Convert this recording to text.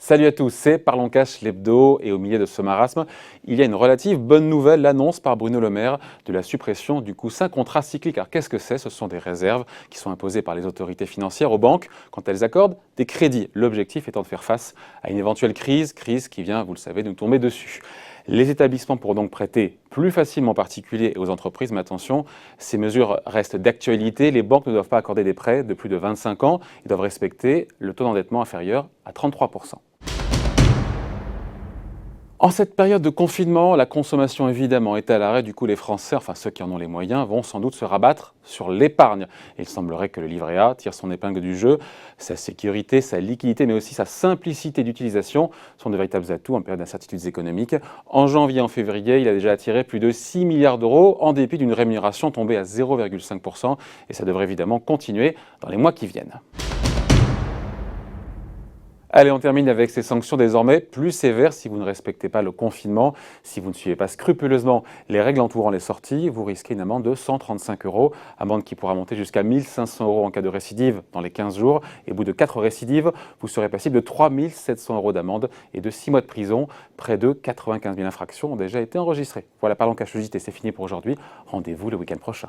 Salut à tous, c'est Parlons Cash l'hebdo et au milieu de ce marasme, il y a une relative bonne nouvelle, l'annonce par Bruno Le Maire de la suppression du coussin contracyclique. Alors qu'est-ce que c'est? Ce sont des réserves qui sont imposées par les autorités financières aux banques quand elles accordent des crédits. L'objectif étant de faire face à une éventuelle crise qui vient, vous le savez, de nous tomber dessus. Les établissements pourront donc prêter plus facilement aux particuliers et aux entreprises, mais attention, ces mesures restent d'actualité. Les banques ne doivent pas accorder des prêts de plus de 25 ans, ils doivent respecter le taux d'endettement inférieur à 33%. En cette période de confinement, la consommation évidemment est à l'arrêt. Du coup, les Français, enfin ceux qui en ont les moyens, vont sans doute se rabattre sur l'épargne. Il semblerait que le livret A tire son épingle du jeu. Sa sécurité, sa liquidité, mais aussi sa simplicité d'utilisation sont de véritables atouts en période d'incertitudes économiques. En janvier, en février, il a déjà attiré plus de 6 milliards d'euros en dépit d'une rémunération tombée à 0,5%. Et ça devrait évidemment continuer dans les mois qui viennent. Allez, on termine avec ces sanctions désormais plus sévères si vous ne respectez pas le confinement. Si vous ne suivez pas scrupuleusement les règles entourant les sorties, vous risquez une amende de 135 €, amende qui pourra monter jusqu'à 1 500 € en cas de récidive dans les 15 jours. Et au bout de 4 récidives, vous serez passible de 3 700 € d'amende et de 6 mois de prison. Près de 95 000 infractions ont déjà été enregistrées. Voilà, Parlons Cash, c'est fini pour aujourd'hui. Rendez-vous le week-end prochain.